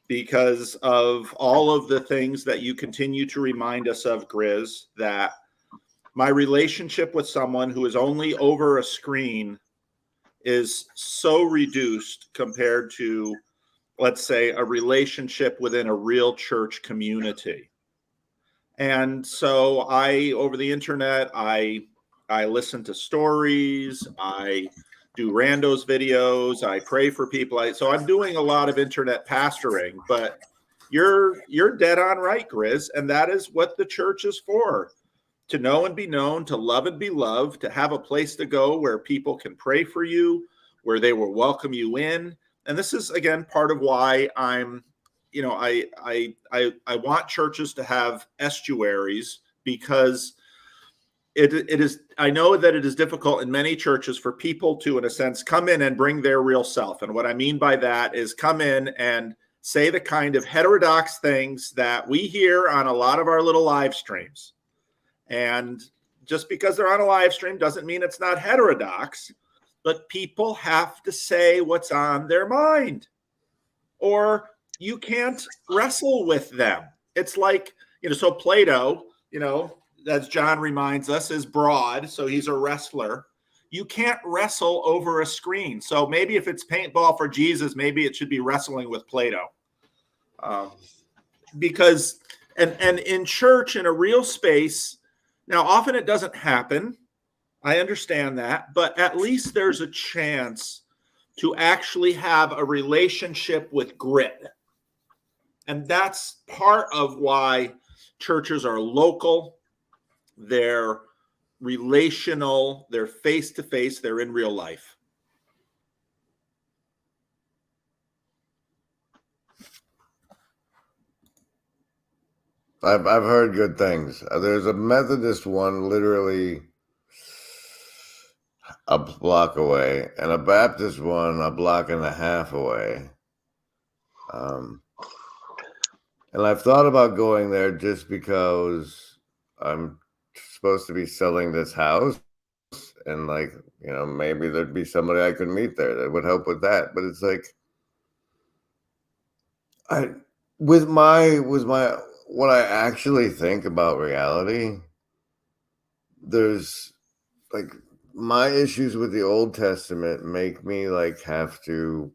because of all of the things that you continue to remind us of, Grizz, that my relationship with someone who is only over a screen is so reduced compared to, let's say, a relationship within a real church community. And so over the internet, I listen to stories, I do randos videos, I pray for people. So I'm doing a lot of internet pastoring, but you're dead on right, Grizz. And that is what the church is for. To know and be known, to love and be loved, to have a place to go where people can pray for you, where they will welcome you in. And this is, again, part of why I want churches to have estuaries, because it is, I know that it is difficult in many churches for people to, in a sense, come in and bring their real self. And what I mean by that is come in and say the kind of heterodox things that we hear on a lot of our little live streams. And just because they're on a live stream doesn't mean it's not heterodox, but people have to say what's on their mind, or you can't wrestle with them. It's like, so Plato, as John reminds us, is broad, so he's a wrestler. You can't wrestle over a screen. So maybe if it's paintball for Jesus, maybe it should be wrestling with Plato. Because in church, in a real space, now often it doesn't happen. I understand that, but at least there's a chance to actually have a relationship with grit. And that's part of why churches are local, they're relational, they're face-to-face, they're in real life. I've heard good things. There's a Methodist one literally a block away, and a Baptist one a block and a half away. And I've thought about going there just because I'm supposed to be selling this house, and maybe there'd be somebody I could meet there that would help with that. But it's like, with what I actually think about reality, there's my issues with the Old Testament make me have to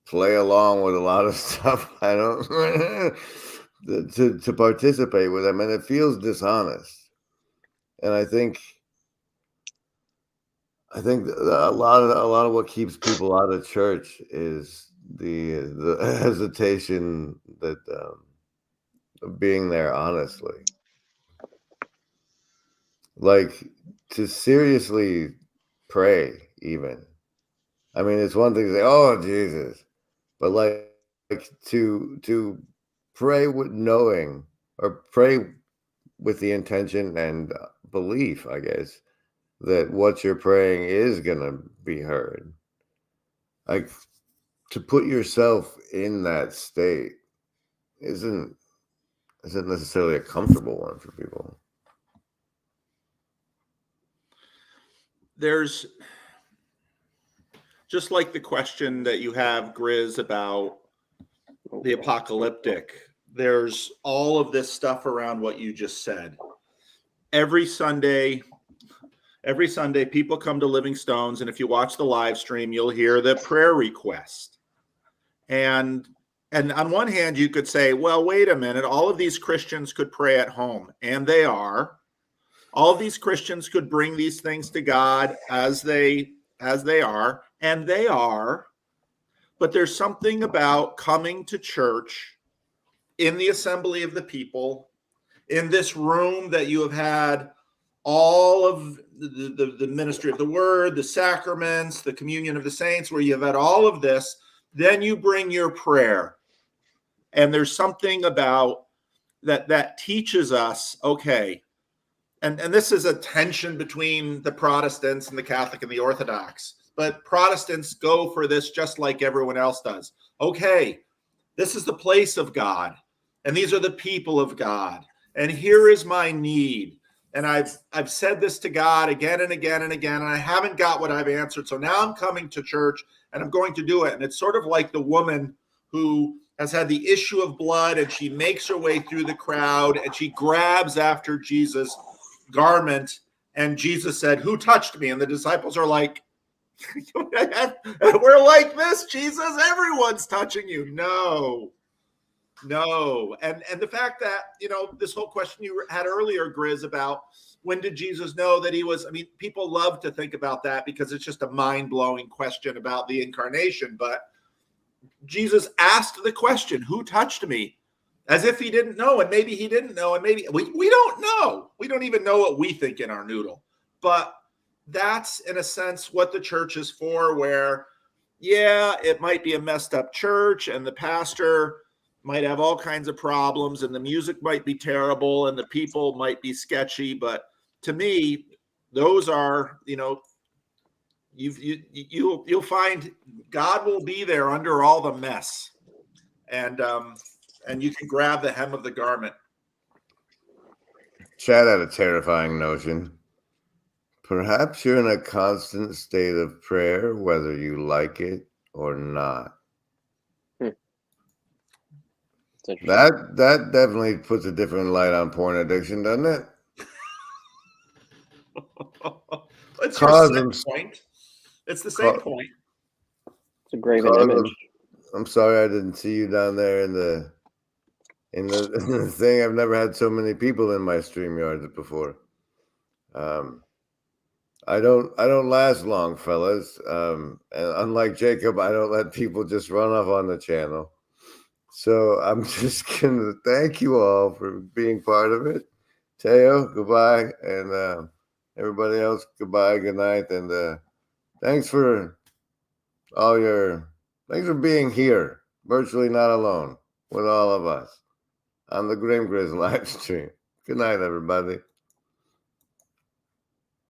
play along with a lot of stuff I don't to participate with them, and it feels dishonest. And I think a lot of what keeps people out of church is the hesitation that of being there honestly. To seriously pray, even. I mean, it's one thing to say, "Oh, Jesus," but to pray with knowing, or pray with the intention and belief, I guess, that what you're praying is gonna be heard. To put yourself in that state isn't necessarily a comfortable one for people. There's just like the question that you have, Grizz, about the apocalyptic. There's all of this stuff around what you just said. Every Sunday, people come to Living Stones, and if you watch the live stream, you'll hear the prayer request. And on one hand, you could say, well, wait a minute, all of these Christians could pray at home, and they are. All of these Christians could bring these things to God as they are, and they are. But there's something about coming to church in the assembly of the people, in this room that you have had all of the ministry of the word, the sacraments, the communion of the saints, where you've had all of this. Then you bring your prayer. And there's something about that teaches us, okay, and this is a tension between the Protestants and the Catholic and the Orthodox, but Protestants go for this just like everyone else does. Okay, this is the place of God, and these are the people of God, and here is my need. And I've said this to God again and again and again, and I haven't got what I've answered. So now I'm coming to church, and I'm going to do it. And it's sort of like the woman who has had the issue of blood, and she makes her way through the crowd, and she grabs after Jesus' garment, and Jesus said, "Who touched me?" And the disciples are like, "We're like this, Jesus. Everyone's touching you." No. And the fact that, this whole question you had earlier, Grizz, about when did Jesus know that he was, people love to think about that because it's just a mind-blowing question about the incarnation. But Jesus asked the question, "Who touched me?" as if he didn't know, and maybe he didn't know, and maybe we don't know. We don't even know what we think in our noodle. But that's, in a sense, what the church is for, where, yeah, it might be a messed up church, and the pastor might have all kinds of problems, and the music might be terrible, and the people might be sketchy. But to me, those are, you'll find God will be there under all the mess, and you can grab the hem of the garment. Chad had a terrifying notion. Perhaps you're in a constant state of prayer, whether you like it or not. That definitely puts a different light on porn addiction, doesn't it? It's Cause your them- point. It's the same point. It's a graven image. I'm sorry I didn't see you down there in the in the thing. I've never had so many people in my StreamYards before. I don't last long, fellas. And unlike Jacob, I don't let people just run off on the channel. So I'm just gonna thank you all for being part of it. Teo, goodbye, and everybody else, goodbye, good night, and thanks for being here, virtually not alone, with all of us on the Grim Grizz live stream. Good night, everybody.